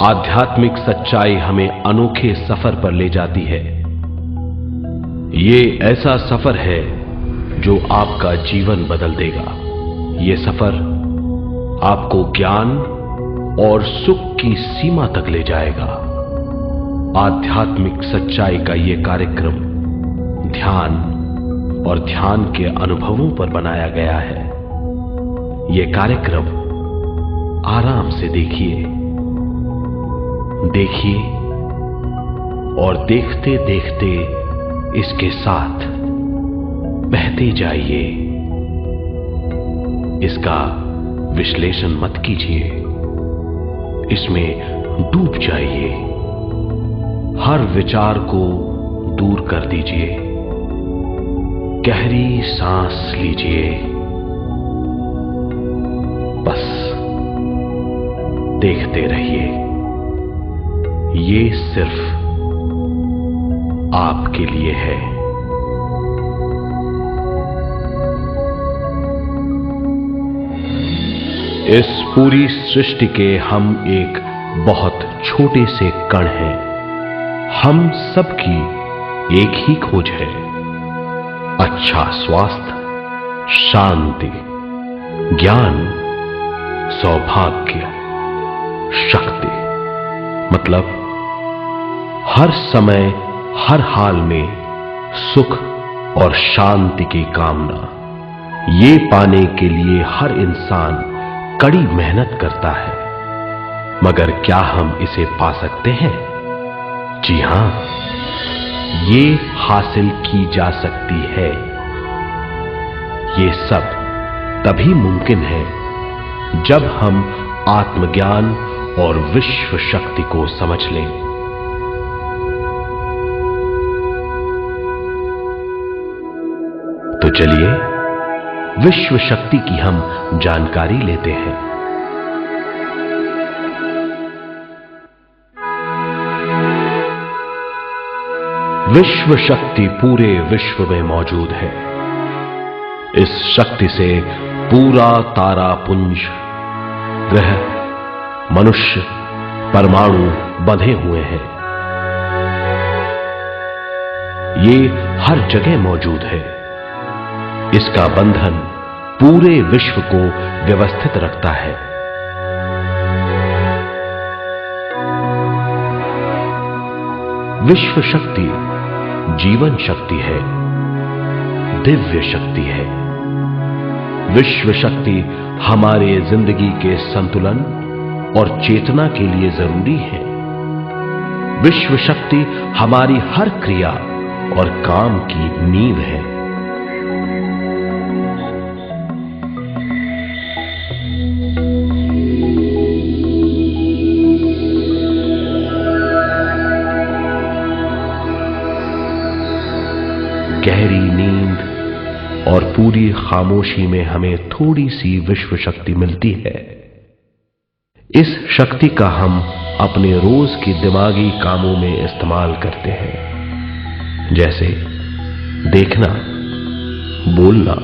आध्यात्मिक सच्चाई हमें अनोखे सफर पर ले जाती है। ये ऐसा सफर है जो आपका जीवन बदल देगा। ये सफर आपको ज्ञान और सुख की सीमा तक ले जाएगा। आध्यात्मिक सच्चाई का ये कार्यक्रम ध्यान और ध्यान के अनुभवों पर बनाया गया है। ये कार्यक्रम आराम से देखिए और देखते देखते इसके साथ बहते जाइए। इसका विश्लेषण मत कीजिए, इसमें डूब जाइए। हर विचार को दूर कर दीजिए। गहरी सांस लीजिए। बस देखते रहिए। ये सिर्फ आपके लिए है। इस पूरी सृष्टि के हम एक बहुत छोटे से कण हैं। हम सबकी एक ही खोज है, अच्छा स्वास्थ्य, शांति, ज्ञान, सौभाग्य, शक्ति। मतलब हर समय हर हाल में सुख और शांति की कामना। ये पाने के लिए हर इंसान कड़ी मेहनत करता है, मगर क्या हम इसे पा सकते हैं? जी हां, ये हासिल की जा सकती है। ये सब तभी मुमकिन है जब हम आत्मज्ञान और विश्व शक्ति को समझ लें। तो चलिए विश्व शक्ति की हम जानकारी लेते हैं। विश्व शक्ति पूरे विश्व में मौजूद है। इस शक्ति से पूरा तारापुंज, ग्रह, मनुष्य, परमाणु बंधे हुए हैं। ये हर जगह मौजूद है। इसका बंधन पूरे विश्व को व्यवस्थित रखता है। विश्व शक्ति जीवन शक्ति है, दिव्य शक्ति है। विश्व शक्ति हमारे जिंदगी के संतुलन और चेतना के लिए जरूरी है। विश्व शक्ति हमारी हर क्रिया और काम की नींव है। गहरी नींद और पूरी खामोशी में हमें थोड़ी सी विश्व शक्ति मिलती है। इस शक्ति का हम अपने रोज की दिमागी कामों में इस्तेमाल करते हैं, जैसे देखना, बोलना,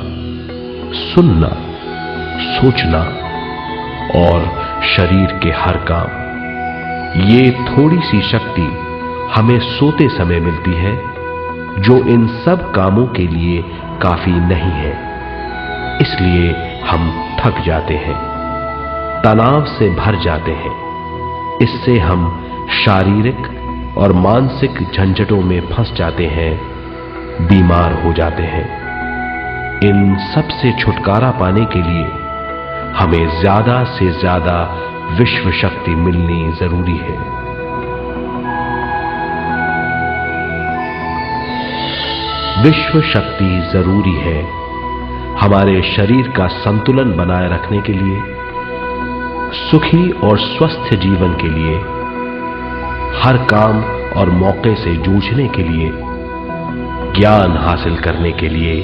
सुनना, सोचना और शरीर के हर काम। ये थोड़ी सी शक्ति हमें सोते समय मिलती है, जो इन सब कामों के लिए काफी नहीं है। इसलिए हम थक जाते हैं, तनाव से भर जाते हैं। इससे हम शारीरिक और मानसिक झंझटों में फंस जाते हैं, बीमार हो जाते हैं। इन सब से छुटकारा पाने के लिए हमें ज्यादा से ज्यादा विश्व शक्ति मिलनी जरूरी है। विश्व शक्ति जरूरी है हमारे शरीर का संतुलन बनाए रखने के लिए, सुखी और स्वस्थ जीवन के लिए, हर काम और मौके से जूझने के लिए, ज्ञान हासिल करने के लिए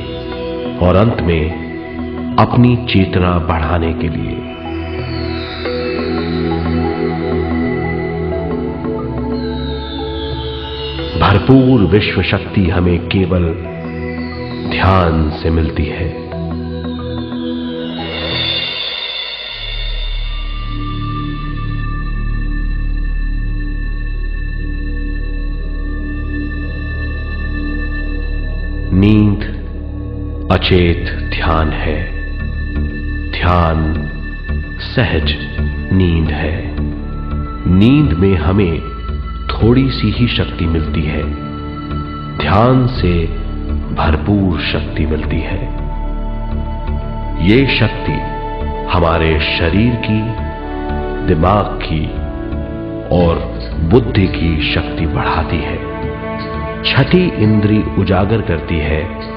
और अंत में अपनी चेतना बढ़ाने के लिए। भरपूर विश्व शक्ति हमें केवल ध्यान से मिलती है। अचेत ध्यान है। ध्यान सहज नींद है। नींद में हमें थोड़ी सी ही शक्ति मिलती है, ध्यान से भरपूर शक्ति मिलती है। ये शक्ति हमारे शरीर की, दिमाग की और बुद्धि की शक्ति बढ़ाती है। छठी इंद्री उजागर करती है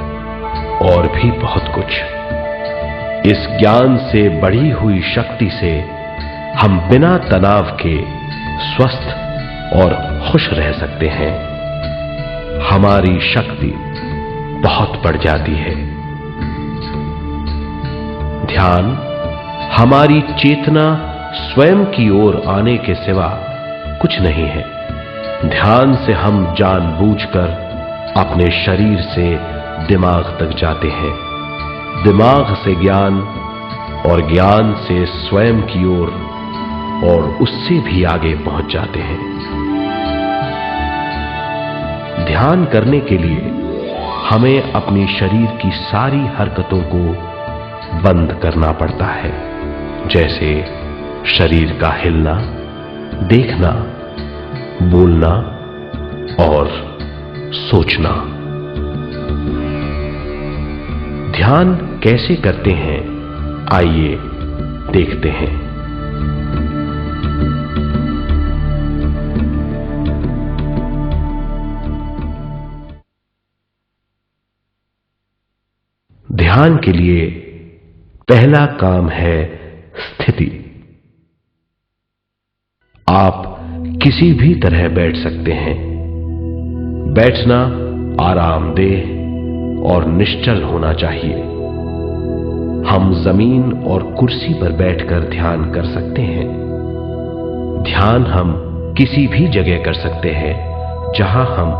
और भी बहुत कुछ। इस ज्ञान से बढ़ी हुई शक्ति से हम बिना तनाव के स्वस्थ और खुश रह सकते हैं। हमारी शक्ति बहुत बढ़ जाती है। ध्यान हमारी चेतना स्वयं की ओर आने के सिवा कुछ नहीं है। ध्यान से हम जानबूझकर अपने शरीर से दिमाग तक जाते हैं, दिमाग से ज्ञान और ज्ञान से स्वयं की ओर और उससे भी आगे पहुंच जाते हैं। ध्यान करने के लिए हमें अपने शरीर की सारी हरकतों को बंद करना पड़ता है, जैसे शरीर का हिलना, देखना, बोलना और सोचना। ध्यान कैसे करते हैं, आइए देखते हैं। ध्यान के लिए पहला काम है स्थिति। आप किसी भी तरह बैठ सकते हैं। बैठना आरामदेह और निश्चल होना चाहिए। हम जमीन और कुर्सी पर बैठकर ध्यान कर सकते हैं। ध्यान हम किसी भी जगह कर सकते हैं जहां हम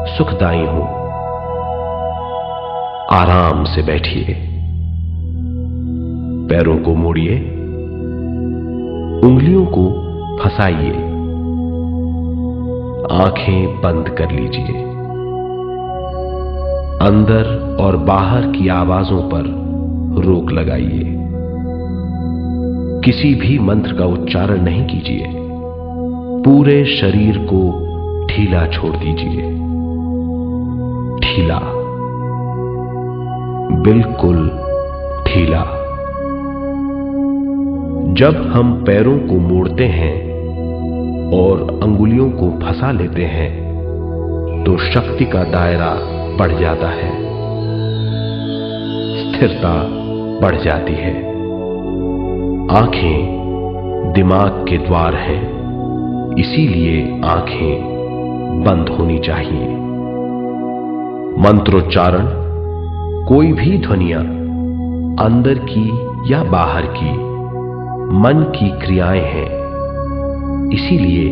सुखदायी हों। आराम से बैठिए, पैरों को मोड़िए, उंगलियों को फंसाइए, आंखें बंद कर लीजिए। अंदर और बाहर की आवाजों पर रोक लगाइए। किसी भी मंत्र का उच्चारण नहीं कीजिए। पूरे शरीर को ढीला छोड़ दीजिए। ढीला, बिल्कुल ढीला। जब हम पैरों को मोड़ते हैं और अंगुलियों को फंसा लेते हैं तो शक्ति का दायरा बढ़ जाता है, स्थिरता बढ़ जाती है। आंखें दिमाग के द्वार हैं, इसीलिए आंखें बंद होनी चाहिए। मंत्रोच्चारण, कोई भी ध्वनियां अंदर की या बाहर की मन की क्रियाएं हैं, इसीलिए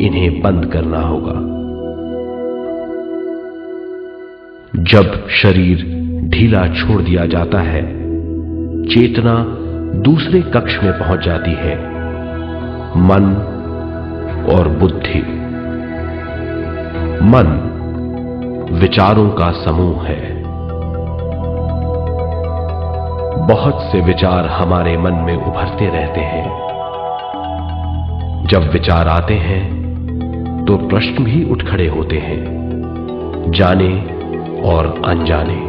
इन्हें बंद करना होगा। जब शरीर ढीला छोड़ दिया जाता है, चेतना दूसरे कक्ष में पहुंच जाती है। मन और बुद्धि। मन विचारों का समूह है। बहुत से विचार हमारे मन में उभरते रहते हैं। जब विचार आते हैं तो प्रश्न भी उठ खड़े होते हैं, जाने और अनजाने।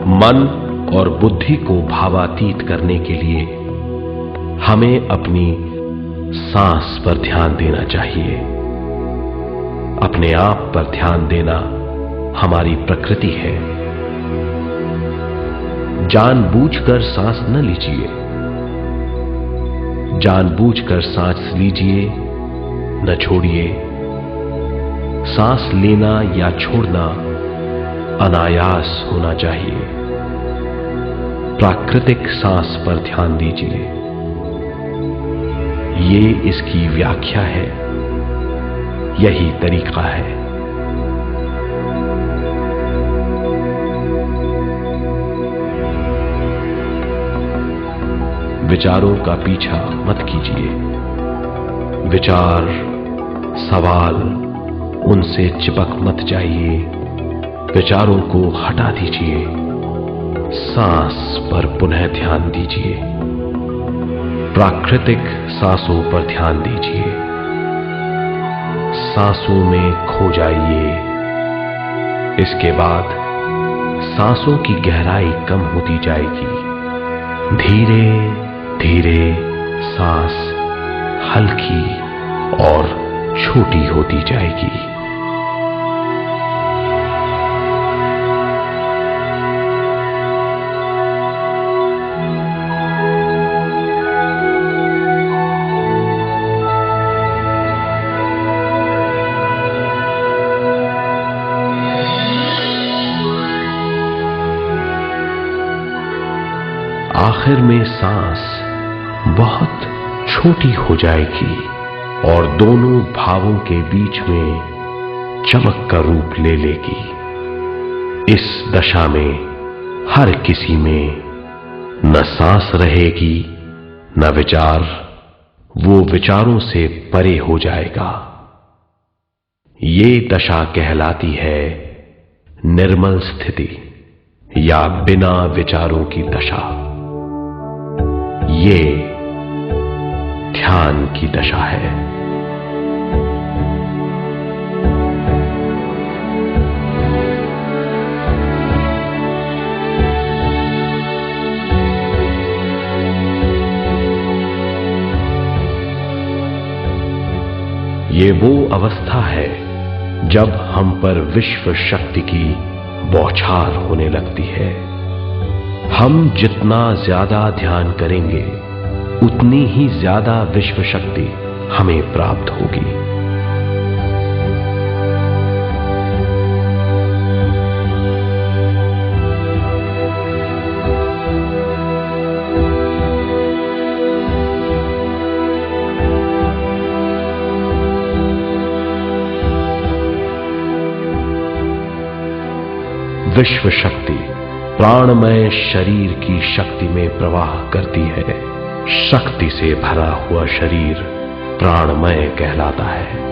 मन और बुद्धि को भावातीत करने के लिए हमें अपनी सांस पर ध्यान देना चाहिए। अपने आप पर ध्यान देना हमारी प्रकृति है। जानबूझकर सांस न लीजिए। जानबूझकर सांस लीजिए, न छोड़िए। सांस लेना या छोड़ना अनायास होना चाहिए। प्राकृतिक सांस पर ध्यान दीजिए। ये इसकी व्याख्या है, यही तरीका है। विचारों का पीछा मत कीजिए। विचार, सवाल, उनसे चिपक मत जाइए। विचारों को हटा दीजिए, सांस पर पुनः ध्यान दीजिए, प्राकृतिक सांसों पर ध्यान दीजिए, सांसों में खो जाइए। इसके बाद सांसों की गहराई कम होती जाएगी। धीरे धीरे सांस हल्की और छोटी होती जाएगी। आखिर में सांस बहुत छोटी हो जाएगी और दोनों भावों के बीच में चमक का रूप ले लेगी। इस दशा में हर किसी में न सांस रहेगी न विचार, वो विचारों से परे हो जाएगा। ये दशा कहलाती है निर्मल स्थिति या बिना विचारों की दशा। ये ध्यान की दशा है। ये वो अवस्था है जब हम पर विश्व शक्ति की बौछार होने लगती है। हम जितना ज्यादा ध्यान करेंगे उतनी ही ज्यादा विश्व शक्ति हमें प्राप्त होगी। विश्व शक्ति प्राणमय शरीर की शक्ति में प्रवाह करती है। शक्ति से भरा हुआ शरीर प्राणमय कहलाता है।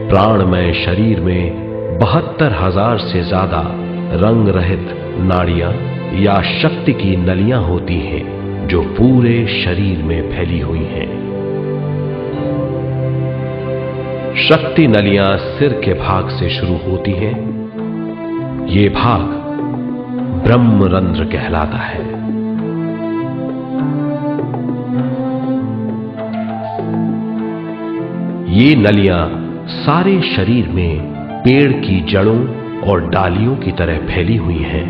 प्राणमय शरीर में 72,000 से ज्यादा रंग रहित नाड़ियां या शक्ति की नलियां होती हैं जो पूरे शरीर में फैली हुई हैं। शक्ति नलियां सिर के भाग से शुरू होती हैं। ये भाग ब्रह्मरंध्र कहलाता है। ये नलियां सारे शरीर में पेड़ की जड़ों और डालियों की तरह फैली हुई हैं।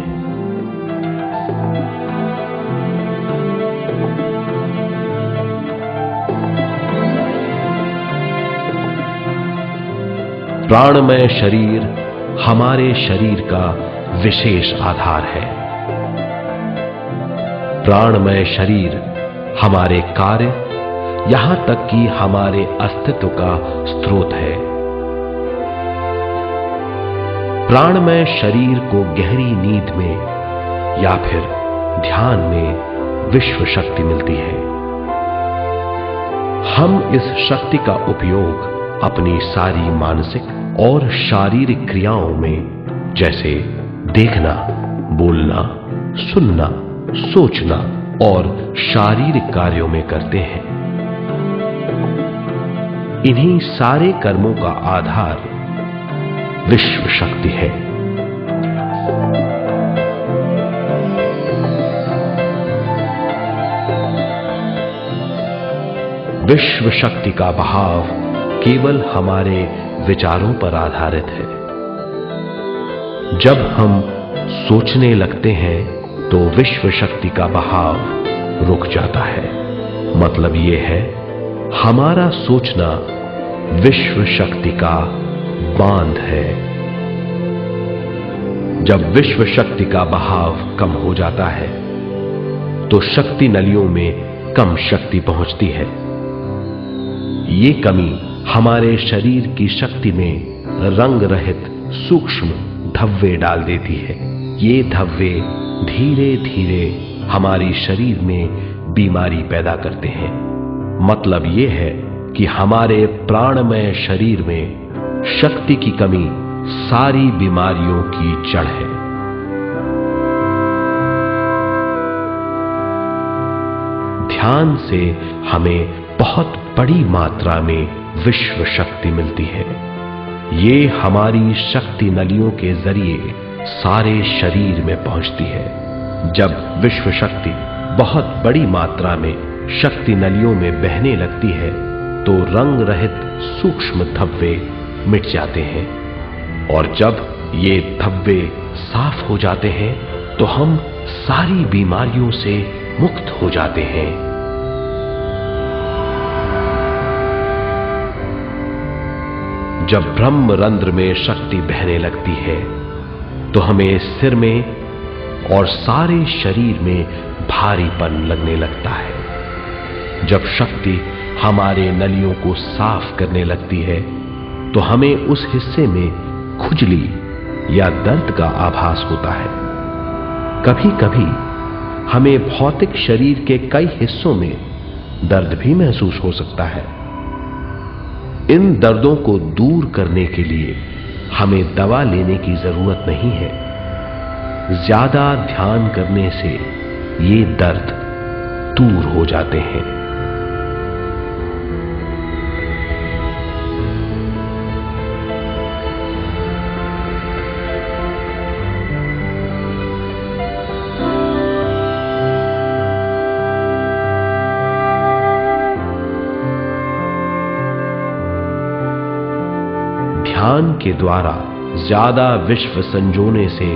प्राणमय शरीर हमारे शरीर का विशेष आधार है। प्राणमय शरीर हमारे कार्य, यहां तक कि हमारे अस्तित्व का स्रोत है। प्राणमय शरीर को गहरी नींद में या फिर ध्यान में विश्व शक्ति मिलती है। हम इस शक्ति का उपयोग अपनी सारी मानसिक और शारीरिक क्रियाओं में, जैसे देखना, बोलना, सुनना, सोचना और शारीरिक कार्यों में करते हैं। इन्हीं सारे कर्मों का आधार विश्व शक्ति है। विश्व शक्ति का बहाव केवल हमारे विचारों पर आधारित है। जब हम सोचने लगते हैं तो विश्व शक्ति का बहाव रुक जाता है। मतलब यह है, हमारा सोचना विश्व शक्ति का बांध है। जब विश्व शक्ति का बहाव कम हो जाता है तो शक्ति नलियों में कम शक्ति पहुंचती है। ये कमी हमारे शरीर की शक्ति में रंग रहित सूक्ष्म धब्बे डाल देती है। ये धब्बे धीरे धीरे हमारी शरीर में बीमारी पैदा करते हैं। मतलब यह है कि हमारे प्राणमय शरीर में शक्ति की कमी सारी बीमारियों की जड़ है। ध्यान से हमें बहुत बड़ी मात्रा में विश्व शक्ति मिलती है। ये हमारी शक्ति नलियों के जरिए सारे शरीर में पहुंचती है। जब विश्व शक्ति बहुत बड़ी मात्रा में शक्ति नलियों में बहने लगती है तो रंग रहित सूक्ष्म धब्बे मिट जाते हैं, और जब ये धब्बे साफ हो जाते हैं तो हम सारी बीमारियों से मुक्त हो जाते हैं। जब ब्रह्म रंध्र में शक्ति बहने लगती है तो हमें सिर में और सारे शरीर में भारीपन लगने लगता है। जब शक्ति हमारे नलियों को साफ करने लगती है तो हमें उस हिस्से में खुजली या दर्द का आभास होता है। कभी कभी हमें भौतिक शरीर के कई हिस्सों में दर्द भी महसूस हो सकता है। इन दर्दों को दूर करने के लिए हमें दवा लेने की जरूरत नहीं है। ज्यादा ध्यान करने से ये दर्द दूर हो जाते हैं। ध्यान के द्वारा ज्यादा विश्व संजोने से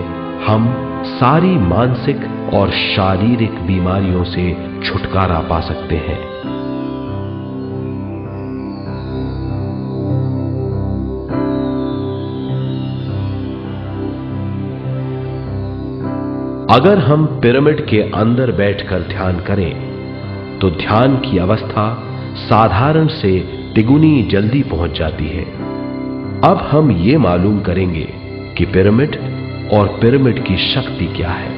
हम सारी मानसिक और शारीरिक बीमारियों से छुटकारा पा सकते हैं। अगर हम पिरामिड के अंदर बैठकर ध्यान करें तो ध्यान की अवस्था साधारण से तिगुनी जल्दी पहुंच जाती है। अब हम ये मालूम करेंगे कि पिरामिड और पिरामिड की शक्ति क्या है।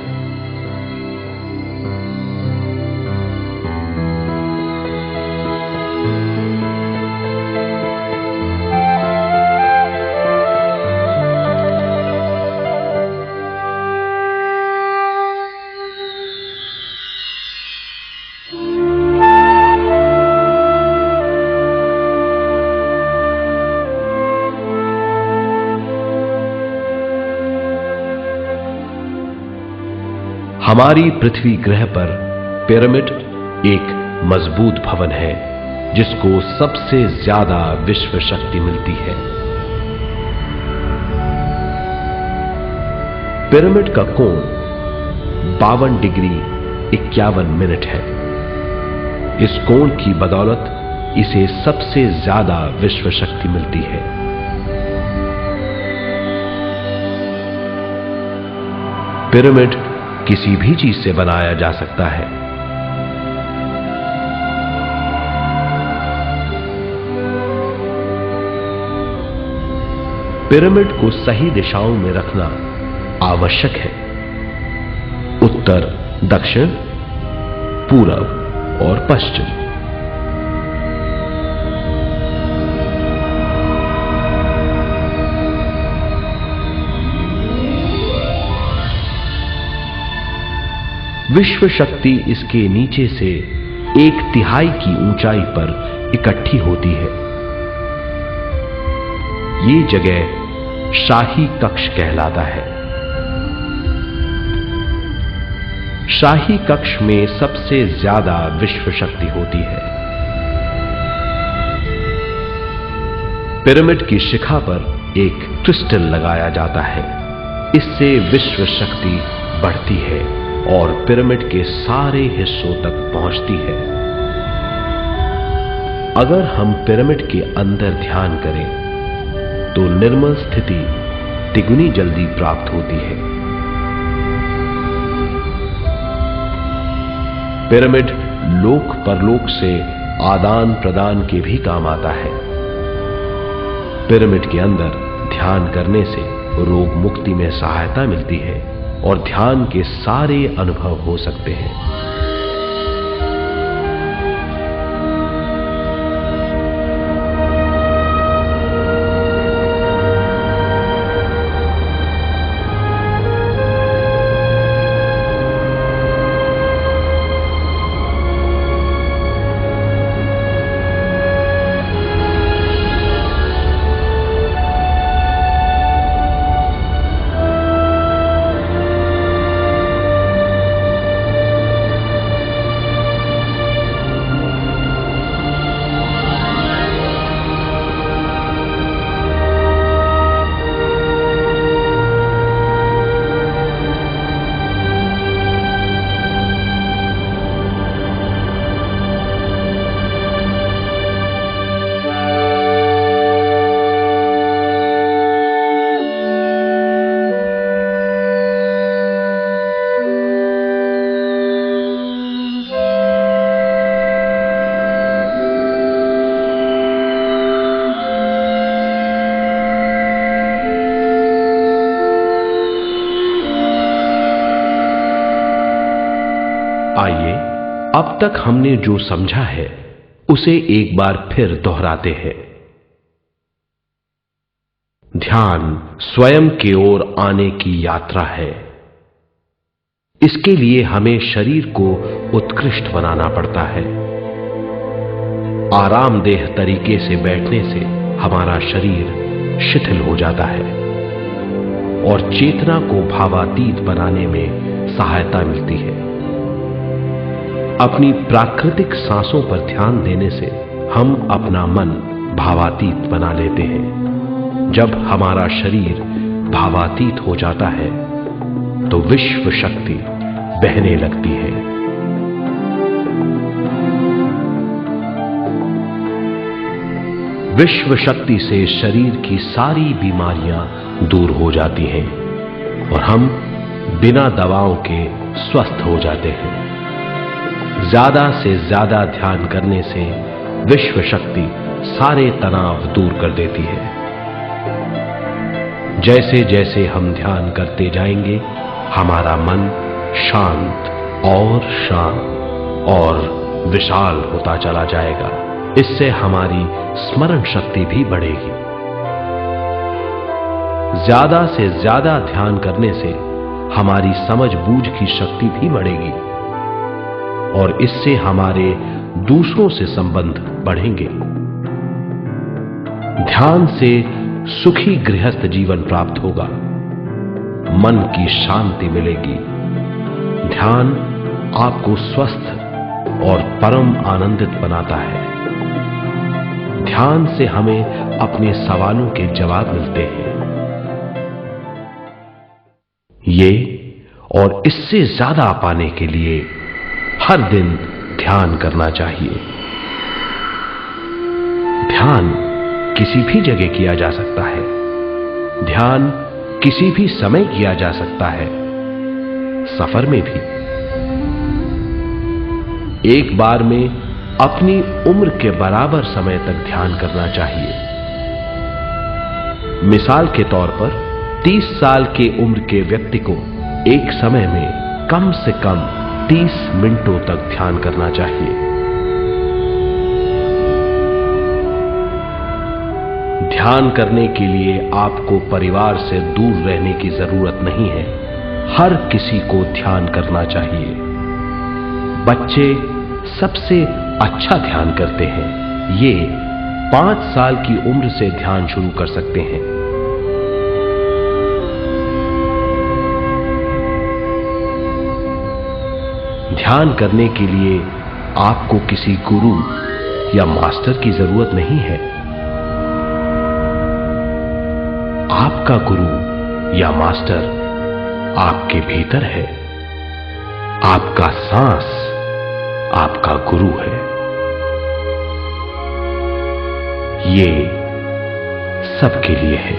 हमारी पृथ्वी ग्रह पर पिरामिड एक मजबूत भवन है जिसको सबसे ज्यादा विश्व शक्ति मिलती है। पिरामिड का कोण 52 डिग्री 51 मिनट है। इस कोण की बदौलत इसे सबसे ज्यादा विश्व शक्ति मिलती है। पिरामिड किसी भी चीज से बनाया जा सकता है। पिरामिड को सही दिशाओं में रखना आवश्यक है। उत्तर, दक्षिण, पूरब और पश्चिम। विश्व शक्ति इसके नीचे से 1/3 की ऊंचाई पर इकट्ठी होती है। ये जगह शाही कक्ष कहलाता है। शाही कक्ष में सबसे ज्यादा विश्व शक्ति होती है। पिरामिड की शिखा पर एक क्रिस्टल लगाया जाता है। इससे विश्व शक्ति बढ़ती है और पिरामिड के सारे हिस्सों तक पहुंचती है। अगर हम पिरामिड के अंदर ध्यान करें तो निर्मल स्थिति तिगुनी जल्दी प्राप्त होती है। पिरामिड लोक परलोक से आदान प्रदान के भी काम आता है। पिरामिड के अंदर ध्यान करने से रोग मुक्ति में सहायता मिलती है और ध्यान के सारे अनुभव हो सकते हैं। आइए अब तक हमने जो समझा है उसे एक बार फिर दोहराते हैं। ध्यान स्वयं की ओर आने की यात्रा है। इसके लिए हमें शरीर को उत्कृष्ट बनाना पड़ता है। आरामदेह तरीके से बैठने से हमारा शरीर शिथिल हो जाता है और चेतना को भावातीत बनाने में सहायता मिलती है। अपनी प्राकृतिक सांसों पर ध्यान देने से हम अपना मन भावातीत बना लेते हैं। जब हमारा शरीर भावातीत हो जाता है तो विश्व शक्ति बहने लगती है। विश्व शक्ति से शरीर की सारी बीमारियां दूर हो जाती हैं और हम बिना दवाओं के स्वस्थ हो जाते हैं। ज्यादा से ज्यादा ध्यान करने से विश्व शक्ति सारे तनाव दूर कर देती है। जैसे जैसे हम ध्यान करते जाएंगे हमारा मन शांत और विशाल होता चला जाएगा। इससे हमारी स्मरण शक्ति भी बढ़ेगी। ज्यादा से ज्यादा ध्यान करने से हमारी समझ बूझ की शक्ति भी बढ़ेगी और इससे हमारे दूसरों से संबंध बढ़ेंगे। ध्यान से सुखी गृहस्थ जीवन प्राप्त होगा, मन की शांति मिलेगी। ध्यान आपको स्वस्थ और परम आनंदित बनाता है। ध्यान से हमें अपने सवालों के जवाब मिलते हैं। ये और इससे ज्यादा पाने के लिए हर दिन ध्यान करना चाहिए। ध्यान किसी भी जगह किया जा सकता है। ध्यान किसी भी समय किया जा सकता है, सफर में भी। एक बार में अपनी उम्र के बराबर समय तक ध्यान करना चाहिए। मिसाल के तौर पर 30 साल के उम्र के व्यक्ति को एक समय में कम से कम 30 मिनटों तक ध्यान करना चाहिए। ध्यान करने के लिए आपको परिवार से दूर रहने की जरूरत नहीं है। हर किसी को ध्यान करना चाहिए। बच्चे सबसे अच्छा ध्यान करते हैं। ये 5 साल की उम्र से ध्यान शुरू कर सकते हैं। ध्यान करने के लिए आपको किसी गुरु या मास्टर की जरूरत नहीं है। आपका गुरु या मास्टर आपके भीतर है। आपका सांस आपका गुरु है। ये सबके लिए है।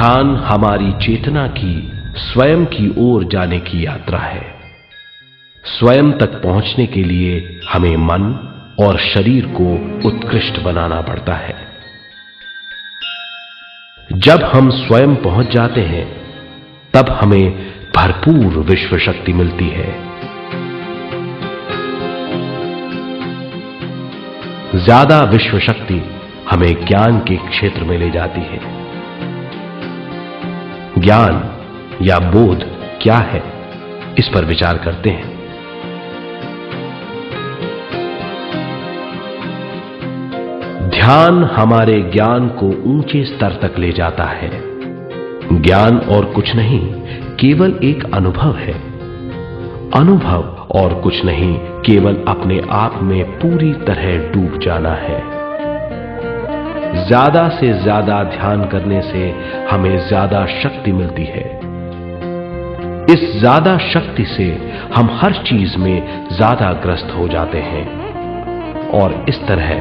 ध्यान हमारी चेतना की स्वयं की ओर जाने की यात्रा है। स्वयं तक पहुंचने के लिए हमें मन और शरीर को उत्कृष्ट बनाना पड़ता है। जब हम स्वयं पहुंच जाते हैं तब हमें भरपूर विश्व शक्ति मिलती है। ज्यादा विश्व शक्ति हमें ज्ञान के क्षेत्र में ले जाती है। ज्ञान या बोध क्या है, इस पर विचार करते हैं। ध्यान हमारे ज्ञान को ऊंचे स्तर तक ले जाता है। ज्ञान और कुछ नहीं, केवल एक अनुभव है। अनुभव और कुछ नहीं, केवल अपने आप में पूरी तरह डूब जाना है। ज्यादा से ज्यादा ध्यान करने से हमें ज्यादा शक्ति मिलती है। इस ज्यादा शक्ति से हम हर चीज में ज्यादा ग्रस्त हो जाते हैं और इस तरह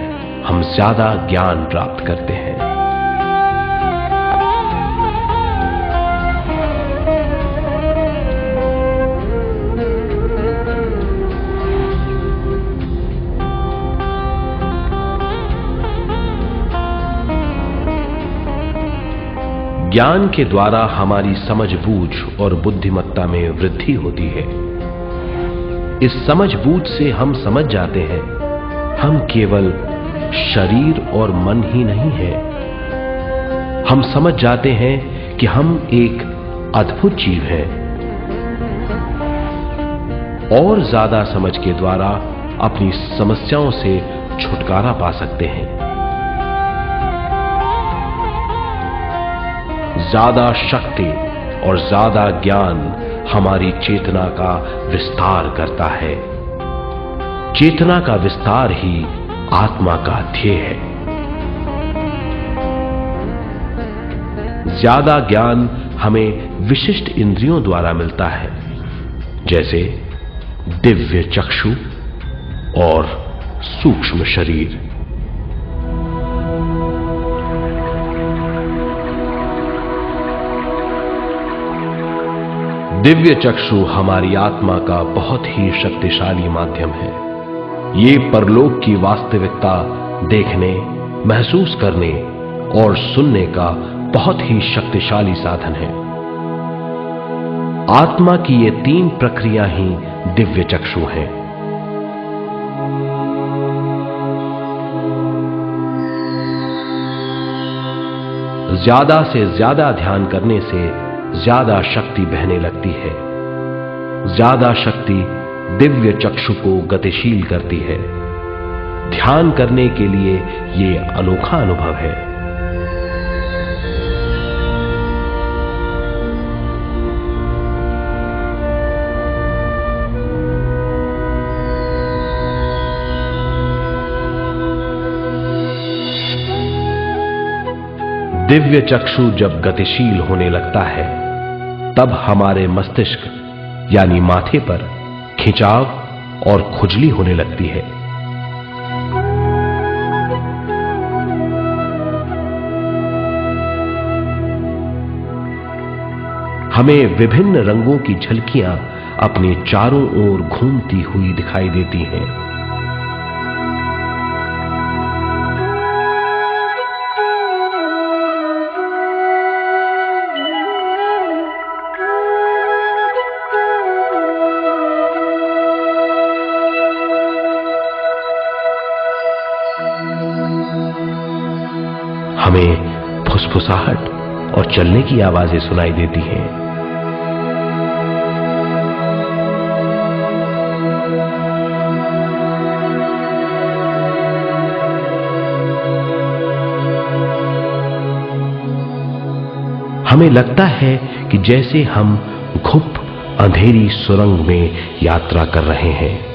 हम ज्यादा ज्ञान प्राप्त करते हैं। ज्ञान के द्वारा हमारी समझबूझ और बुद्धिमत्ता में वृद्धि होती है। इस समझबूझ से हम समझ जाते हैं हम केवल शरीर और मन ही नहीं है। हम समझ जाते हैं कि हम एक अद्भुत जीव हैं। और ज्यादा समझ के द्वारा अपनी समस्याओं से छुटकारा पा सकते हैं। ज्यादा शक्ति और ज्यादा ज्ञान हमारी चेतना का विस्तार करता है। चेतना का विस्तार ही आत्मा का ध्येय है। ज्यादा ज्ञान हमें विशिष्ट इंद्रियों द्वारा मिलता है, जैसे दिव्य चक्षु और सूक्ष्म शरीर। दिव्य चक्षु हमारी आत्मा का बहुत ही शक्तिशाली माध्यम है। ये परलोक की वास्तविकता देखने, महसूस करने और सुनने का बहुत ही शक्तिशाली साधन है। आत्मा की ये तीन प्रक्रिया ही दिव्य चक्षु हैं। ज्यादा से ज्यादा ध्यान करने से ज्यादा शक्ति बहने लगती है। ज्यादा शक्ति दिव्य चक्षु को गतिशील करती है। ध्यान करने के लिए यह अनोखा अनुभव है। दिव्य चक्षु जब गतिशील होने लगता है तब हमारे मस्तिष्क यानी माथे पर खिंचाव और खुजली होने लगती है। हमें विभिन्न रंगों की झलकियां अपने चारों ओर घूमती हुई दिखाई देती हैं। हमें फुसफुसाहट और चलने की आवाजें सुनाई देती हैं। हमें लगता है कि जैसे हम घुप अंधेरी सुरंग में यात्रा कर रहे हैं।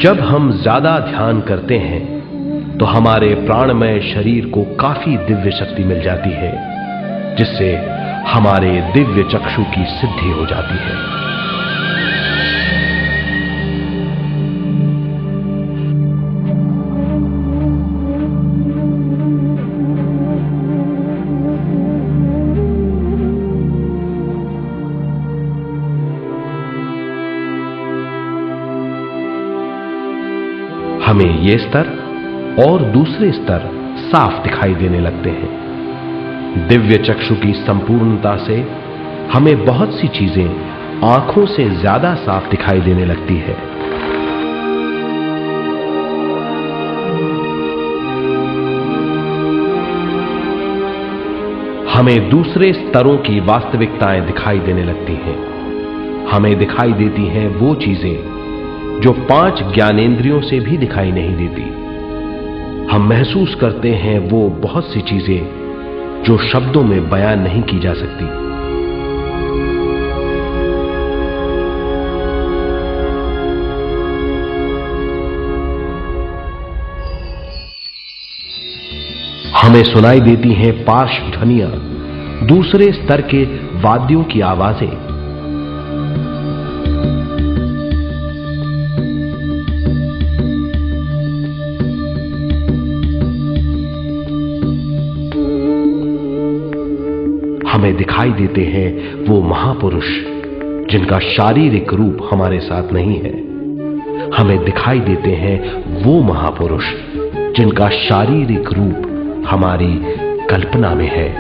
जब हम ज्यादा ध्यान करते हैं तो हमारे प्राणमय शरीर को काफी दिव्य शक्ति मिल जाती है, जिससे हमारे दिव्य चक्षु की सिद्धि हो जाती है। हमें ये स्तर और दूसरे स्तर साफ दिखाई देने लगते हैं। दिव्य चक्षु की संपूर्णता से हमें बहुत सी चीजें आंखों से ज्यादा साफ दिखाई देने लगती है। हमें दूसरे स्तरों की वास्तविकताएं दिखाई देने लगती हैं। हमें दिखाई देती हैं वो चीजें जो 5 ज्ञानेंद्रियों से भी दिखाई नहीं देती। हम महसूस करते हैं वो बहुत सी चीजें जो शब्दों में बयान नहीं की जा सकती। हमें सुनाई देती हैं पार्श्व ध्वनियां, दूसरे स्तर के वाद्यों की आवाजें। हमें दिखाई देते हैं वो महापुरुष जिनका शारीरिक रूप हमारे साथ नहीं है। हमें दिखाई देते हैं वो महापुरुष जिनका शारीरिक रूप हमारी कल्पना में है।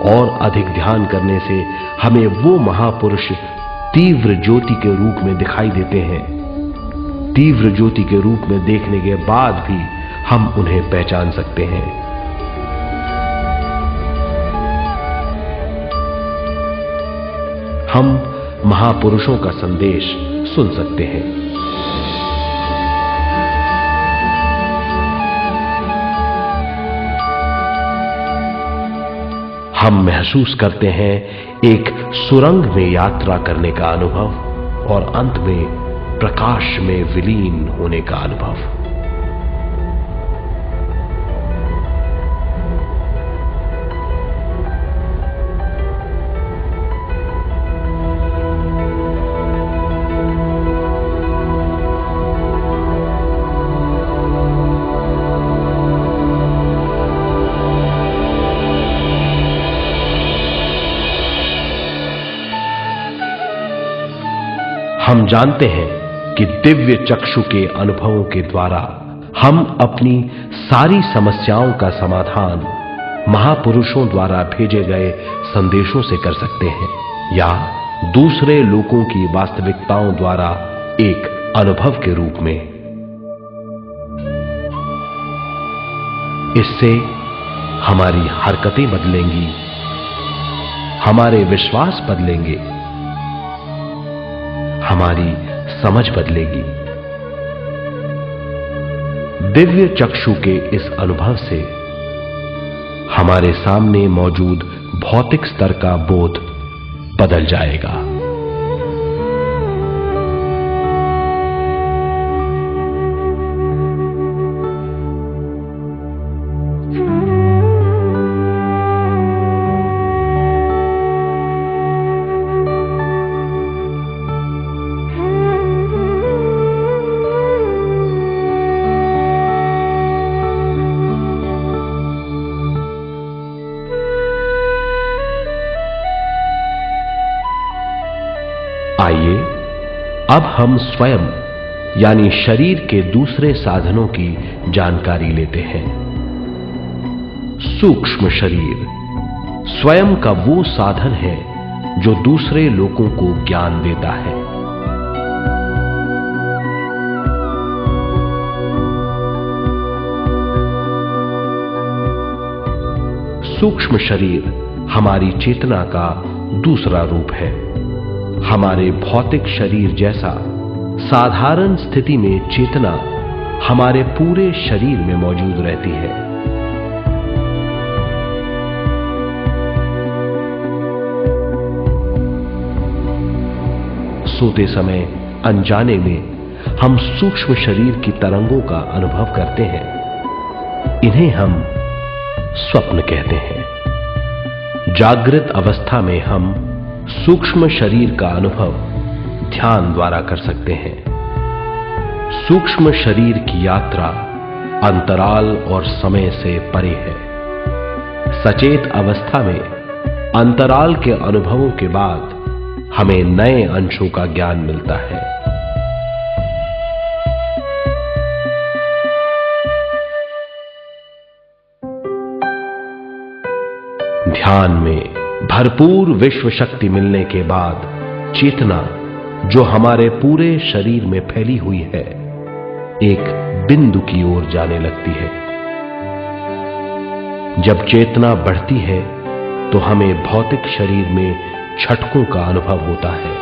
और अधिक ध्यान करने से हमें वो महापुरुष तीव्र ज्योति के रूप में दिखाई देते हैं। तीव्र ज्योति के रूप में देखने के बाद भी हम उन्हें पहचान सकते हैं। हम महापुरुषों का संदेश सुन सकते हैं। हम महसूस करते हैं एक सुरंग में यात्रा करने का अनुभव और अंत में प्रकाश में विलीन होने का अनुभव। हम जानते हैं कि दिव्य चक्षु के अनुभवों के द्वारा हम अपनी सारी समस्याओं का समाधान महापुरुषों द्वारा भेजे गए संदेशों से कर सकते हैं, या दूसरे लोगों की वास्तविकताओं द्वारा एक अनुभव के रूप में। इससे हमारी हरकतें बदलेंगी, हमारे विश्वास बदलेंगे, हमारी समझ बदलेगी। दिव्य चक्षु के इस अनुभव से हमारे सामने मौजूद भौतिक स्तर का बोध बदल जाएगा। आइए अब हम स्वयं यानी शरीर के दूसरे साधनों की जानकारी लेते हैं। सूक्ष्म शरीर स्वयं का वो साधन है जो दूसरे लोगों को ज्ञान देता है। सूक्ष्म शरीर हमारी चेतना का दूसरा रूप है। हमारे भौतिक शरीर जैसा साधारण स्थिति में चेतना हमारे पूरे शरीर में मौजूद रहती है। सोते समय अनजाने में हम सूक्ष्म शरीर की तरंगों का अनुभव करते हैं। इन्हें हम स्वप्न कहते हैं। जागृत अवस्था में हम सूक्ष्म शरीर का अनुभव ध्यान द्वारा कर सकते हैं। सूक्ष्म शरीर की यात्रा अंतराल और समय से परे है। सचेत अवस्था में अंतराल के अनुभवों के बाद हमें नए अंशों का ज्ञान मिलता है। ध्यान में भरपूर विश्व शक्ति मिलने के बाद चेतना जो हमारे पूरे शरीर में फैली हुई है, एक बिंदु की ओर जाने लगती है। जब चेतना बढ़ती है तो हमें भौतिक शरीर में झटकों का अनुभव होता है।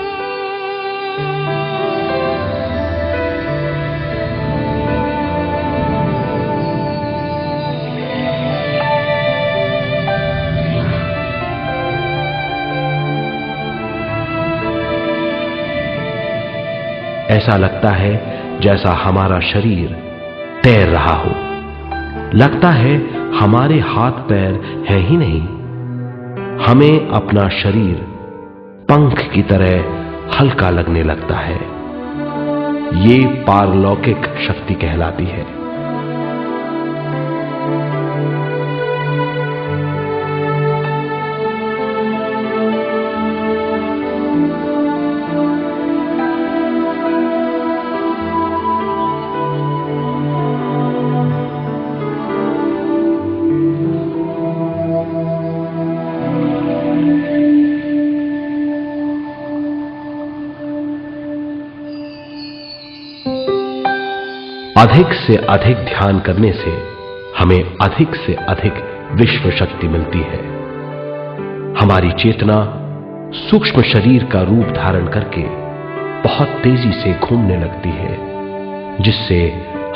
ऐसा लगता है जैसा हमारा शरीर तैर रहा हो। लगता है हमारे हाथ पैर हैं ही नहीं। हमें अपना शरीर पंख की तरह हल्का लगने लगता है। ये पारलौकिक शक्ति कहलाती है। अधिक से अधिक ध्यान करने से हमें अधिक से अधिक विश्व शक्ति मिलती है। हमारी चेतना सूक्ष्म शरीर का रूप धारण करके बहुत तेजी से घूमने लगती है, जिससे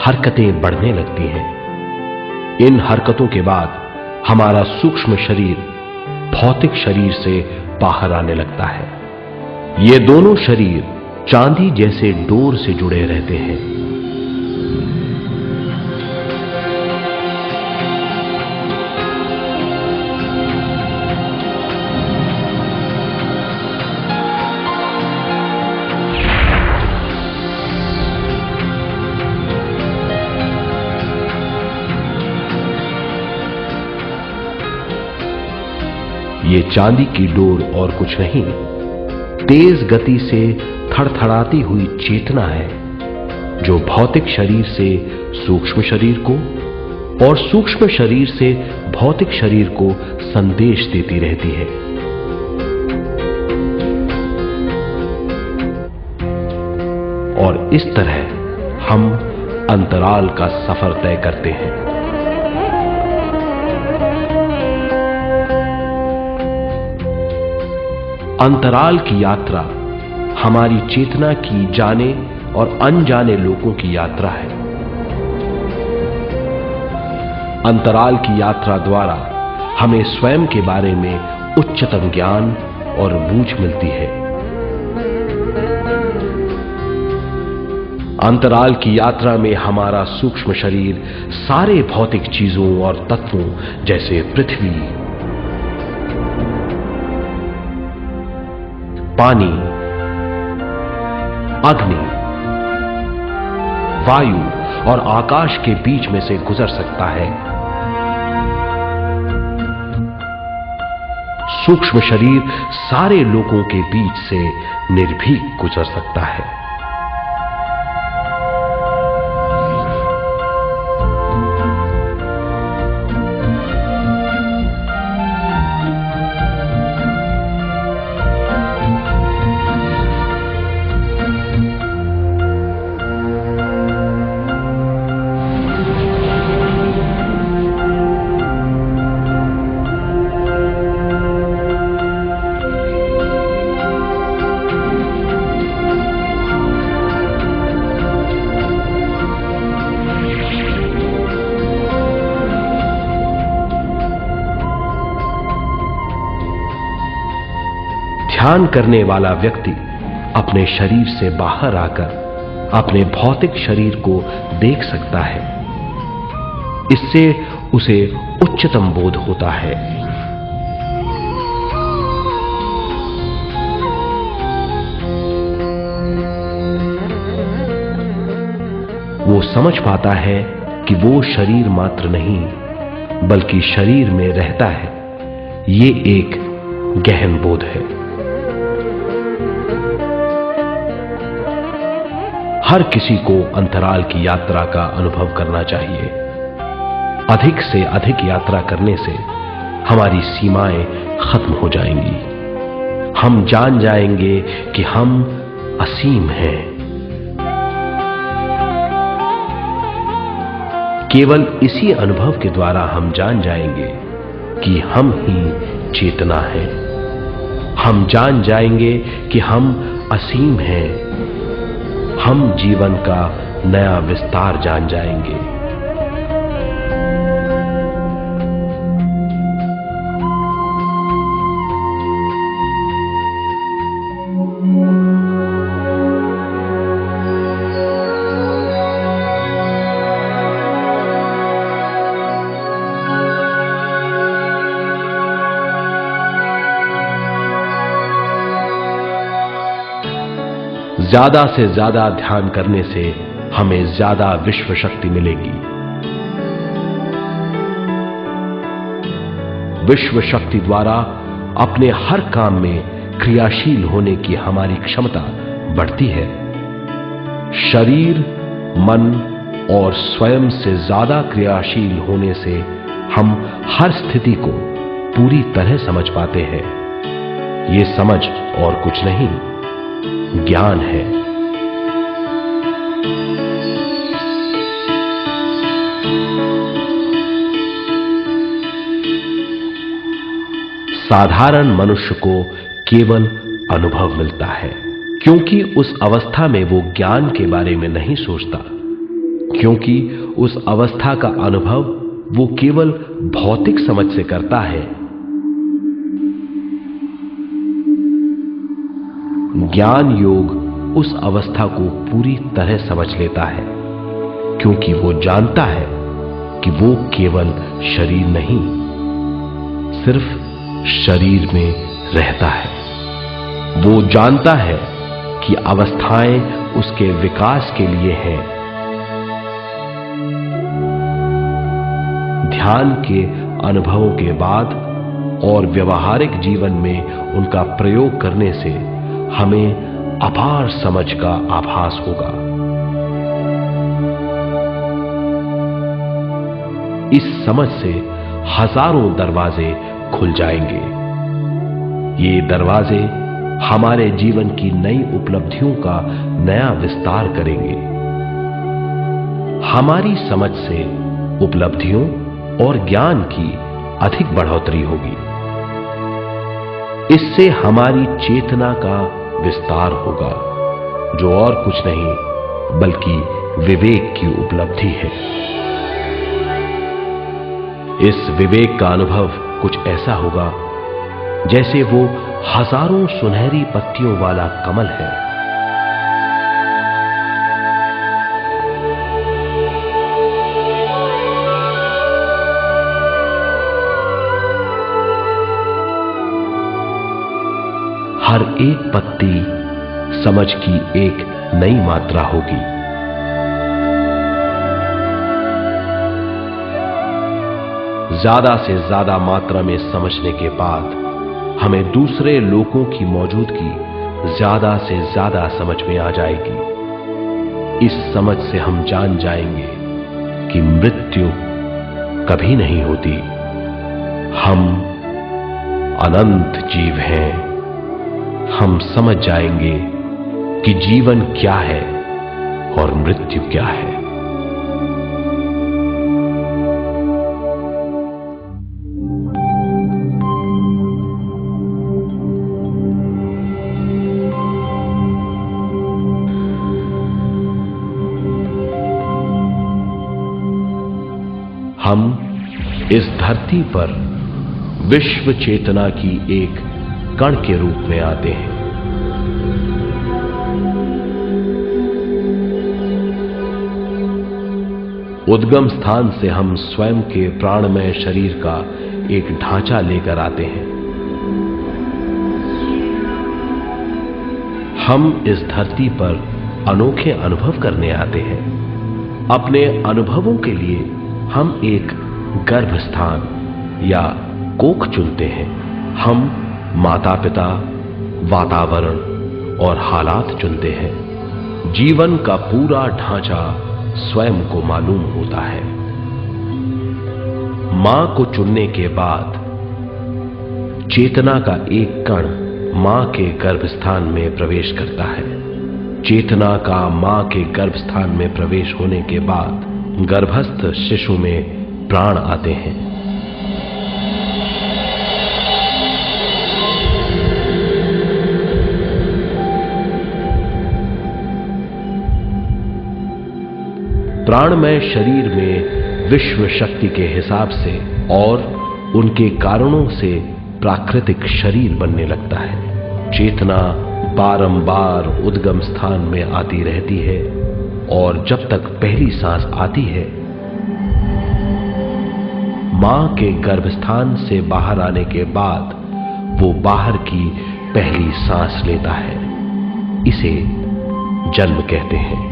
हरकतें बढ़ने लगती हैं। इन हरकतों के बाद हमारा सूक्ष्म शरीर भौतिक शरीर से बाहर आने लगता है। ये दोनों शरीर चांदी जैसे डोर से जुड़े रहते हैं। ये चांदी की डोर और कुछ नहीं, तेज गति से थड़थड़ाती हुई चेतना है, जो भौतिक शरीर से सूक्ष्म शरीर को और सूक्ष्म शरीर से भौतिक शरीर को संदेश देती रहती है। और इस तरह हम अंतराल का सफर तय करते हैं। अंतराल की यात्रा हमारी चेतना की जाने और अनजाने लोगों की यात्रा है। अंतराल की यात्रा द्वारा हमें स्वयं के बारे में उच्चतम ज्ञान और बूझ मिलती है। अंतराल की यात्रा में हमारा सूक्ष्म शरीर सारे भौतिक चीजों और तत्वों जैसे पृथ्वी, पानी, अग्नि, वायु और आकाश के बीच में से गुजर सकता है। सूक्ष्म शरीर सारे लोगों के बीच से निर्भीक गुजर सकता है। ध्यान करने वाला व्यक्ति अपने शरीर से बाहर आकर अपने भौतिक शरीर को देख सकता है। इससे उसे उच्चतम बोध होता है। वो समझ पाता है कि वो शरीर मात्र नहीं बल्कि शरीर में रहता है। ये एक गहन बोध है। हर किसी को अंतराल की यात्रा का अनुभव करना चाहिए। अधिक से अधिक यात्रा करने से हमारी सीमाएं खत्म हो जाएंगी। हम जान जाएंगे कि हम असीम हैं। केवल इसी अनुभव के द्वारा हम जान जाएंगे कि हम ही चेतना है। हम जान जाएंगे कि हम असीम हैं। हम जीवन का नया विस्तार जान जाएंगे। ज्यादा से ज्यादा ध्यान करने से हमें ज्यादा विश्व शक्ति मिलेगी। विश्व शक्ति द्वारा अपने हर काम में क्रियाशील होने की हमारी क्षमता बढ़ती है। शरीर, मन और स्वयं से ज्यादा क्रियाशील होने से हम हर स्थिति को पूरी तरह समझ पाते हैं। ये समझ और कुछ नहीं, ज्ञान है। साधारण मनुष्य को केवल अनुभव मिलता है, क्योंकि उस अवस्था में वो ज्ञान के बारे में नहीं सोचता, क्योंकि उस अवस्था का अनुभव वो केवल भौतिक समझ से करता है। ज्ञान योग उस अवस्था को पूरी तरह समझ लेता है, क्योंकि वो जानता है कि वो केवल शरीर नहीं, सिर्फ शरीर में रहता है। वो जानता है कि अवस्थाएं उसके विकास के लिए हैं। ध्यान के अनुभवों के बाद और व्यवहारिक जीवन में उनका प्रयोग करने से हमें अपार समझ का आभास होगा। इस समझ से हजारों दरवाजे खुल जाएंगे। ये दरवाजे हमारे जीवन की नई उपलब्धियों का नया विस्तार करेंगे। हमारी समझ से उपलब्धियों और ज्ञान की अधिक बढ़ोतरी होगी। इससे हमारी चेतना का विस्तार होगा, जो और कुछ नहीं बल्कि विवेक की उपलब्धि है। इस विवेक का अनुभव कुछ ऐसा होगा जैसे वो हजारों सुनहरी पत्तियों वाला कमल है। हर एक पत्ती समझ की एक नई मात्रा होगी। ज्यादा से ज्यादा मात्रा में समझने के बाद हमें दूसरे लोगों की मौजूदगी ज्यादा से ज्यादा समझ में आ जाएगी। इस समझ से हम जान जाएंगे कि मृत्यु कभी नहीं होती। हम अनंत जीव हैं। हम समझ जाएंगे कि जीवन क्या है और मृत्यु क्या है। हम इस धरती पर विश्व चेतना की एक कण के रूप में आते हैं। उद्गम स्थान से हम स्वयं के प्राणमय शरीर का एक ढांचा लेकर आते हैं। हम इस धरती पर अनोखे अनुभव करने आते हैं। अपने अनुभवों के लिए हम एक गर्भ स्थान या कोख चुनते हैं। हम माता पिता, वातावरण और हालात चुनते हैं। जीवन का पूरा ढांचा स्वयं को मालूम होता है। मां को चुनने के बाद चेतना का एक कण मां के गर्भस्थान में प्रवेश करता है। चेतना का मां के गर्भस्थान में प्रवेश होने के बाद गर्भस्थ शिशु में प्राण आते हैं। प्राणमय शरीर में विश्व शक्ति के हिसाब से और उनके कारणों से प्राकृतिक शरीर बनने लगता है। चेतना बारंबार उद्गम स्थान में आती रहती है और जब तक पहली सांस आती है, मां के गर्भस्थान से बाहर आने के बाद वो बाहर की पहली सांस लेता है। इसे जन्म कहते हैं।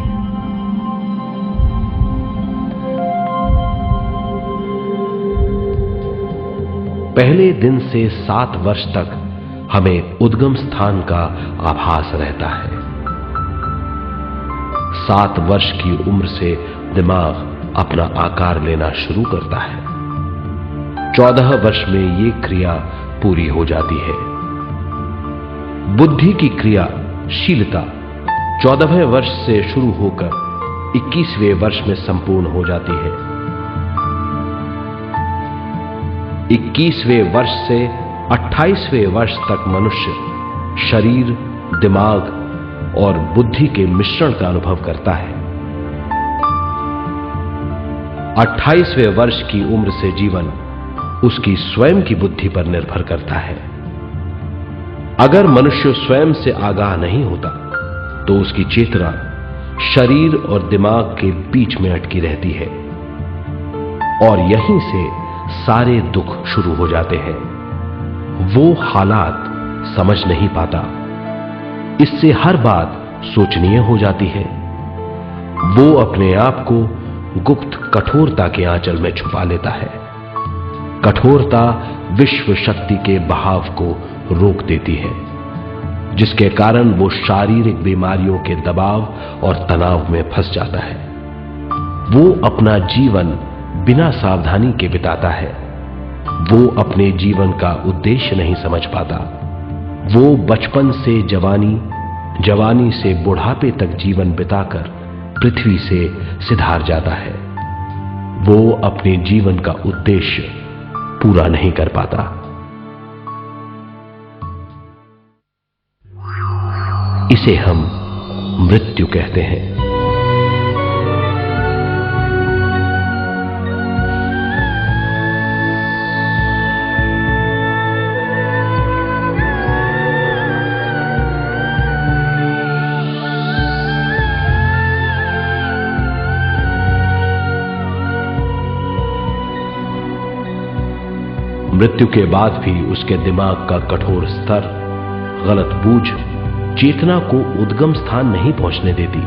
पहले दिन से 7 वर्ष तक हमें उद्गम स्थान का आभास रहता है। 7 वर्ष की उम्र से दिमाग अपना आकार लेना शुरू करता है। 14 वर्ष में यह क्रिया पूरी हो जाती है। बुद्धि की क्रियाशीलता 14वें वर्ष से शुरू होकर 21वें वर्ष में संपूर्ण हो जाती है। 21वें वर्ष से 28वें वर्ष तक मनुष्य शरीर, दिमाग और बुद्धि के मिश्रण का अनुभव करता है। 28वें वर्ष की उम्र से जीवन उसकी स्वयं की बुद्धि पर निर्भर करता है। अगर मनुष्य स्वयं से आगाह नहीं होता तो उसकी चेतना शरीर और दिमाग के बीच में अटकी रहती है और यहीं से सारे दुख शुरू हो जाते हैं। वो हालात समझ नहीं पाता, इससे हर बात सोचनीय हो जाती है। वो अपने आप को गुप्त कठोरता के आंचल में छुपा लेता है। कठोरता विश्व शक्ति के बहाव को रोक देती है, जिसके कारण वो शारीरिक बीमारियों के दबाव और तनाव में फंस जाता है। वो अपना जीवन बिना सावधानी के बिताता है। वो अपने जीवन का उद्देश्य नहीं समझ पाता। वो बचपन से जवानी, जवानी से बुढ़ापे तक जीवन बिताकर पृथ्वी से सिधार जाता है। वो अपने जीवन का उद्देश्य पूरा नहीं कर पाता। इसे हम मृत्यु कहते हैं। मृत्यु के बाद भी उसके दिमाग का कठोर स्तर, गलत बूझ चेतना को उद्गम स्थान नहीं पहुंचने देती।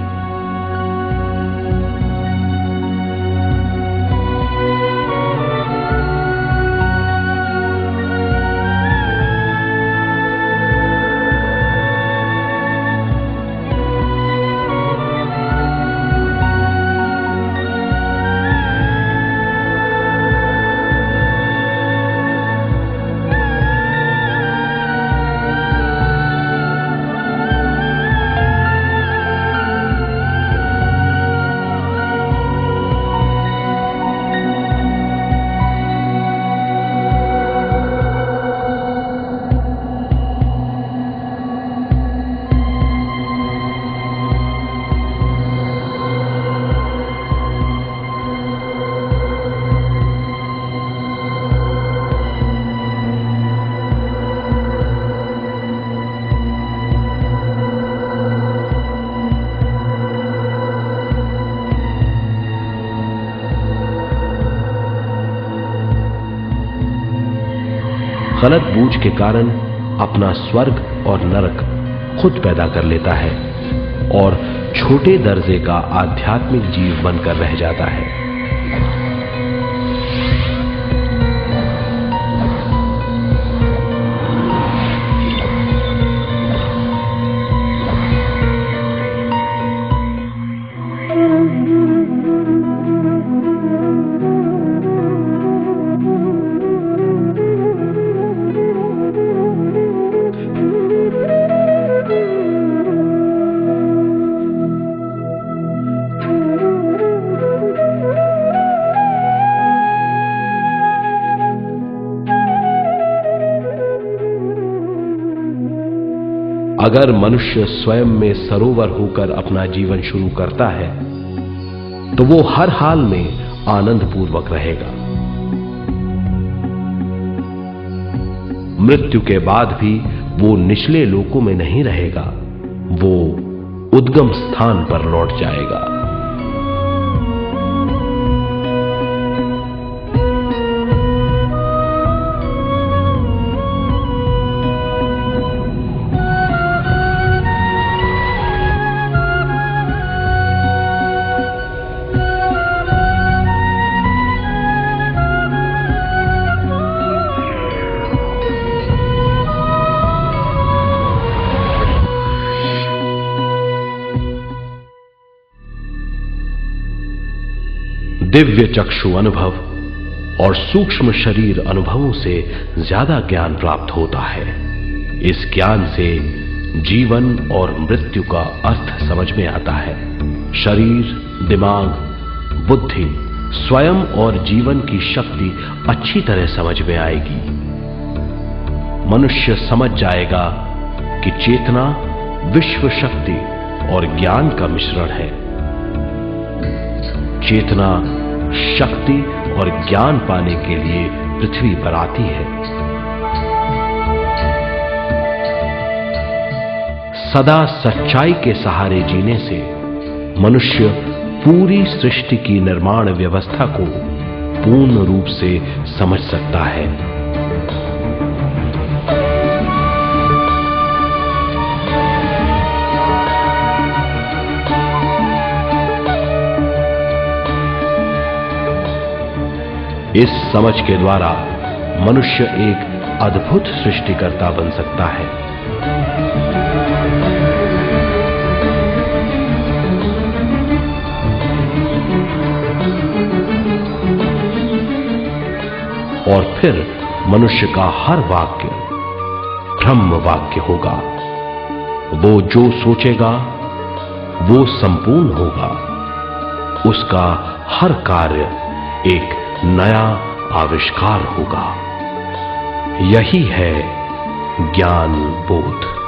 गलत बूझ के कारण अपना स्वर्ग और नरक खुद पैदा कर लेता है और छोटे दर्जे का आध्यात्मिक जीव बनकर रह जाता है। अगर मनुष्य स्वयं में सरोवर होकर अपना जीवन शुरू करता है तो वो हर हाल में आनंदपूर्वक रहेगा। मृत्यु के बाद भी वो निचले लोकों में नहीं रहेगा, वो उद्गम स्थान पर लौट जाएगा। दिव्य चक्षु अनुभव और सूक्ष्म शरीर अनुभवों से ज्यादा ज्ञान प्राप्त होता है। इस ज्ञान से जीवन और मृत्यु का अर्थ समझ में आता है। शरीर, दिमाग, बुद्धि, स्वयं और जीवन की शक्ति अच्छी तरह समझ में आएगी। मनुष्य समझ जाएगा कि चेतना विश्व शक्ति और ज्ञान का मिश्रण है। चेतना शक्ति और ज्ञान पाने के लिए पृथ्वी पर आती है। सदा सच्चाई के सहारे जीने से मनुष्य पूरी सृष्टि की निर्माण व्यवस्था को पूर्ण रूप से समझ सकता है। इस समझ के द्वारा मनुष्य एक अद्भुत सृष्टिकर्ता बन सकता है। और फिर मनुष्य का हर वाक्य ब्रह्म वाक्य होगा। वो जो सोचेगा वो संपूर्ण होगा। उसका हर कार्य एक नया आविष्कार होगा। यही है ज्ञान बोध।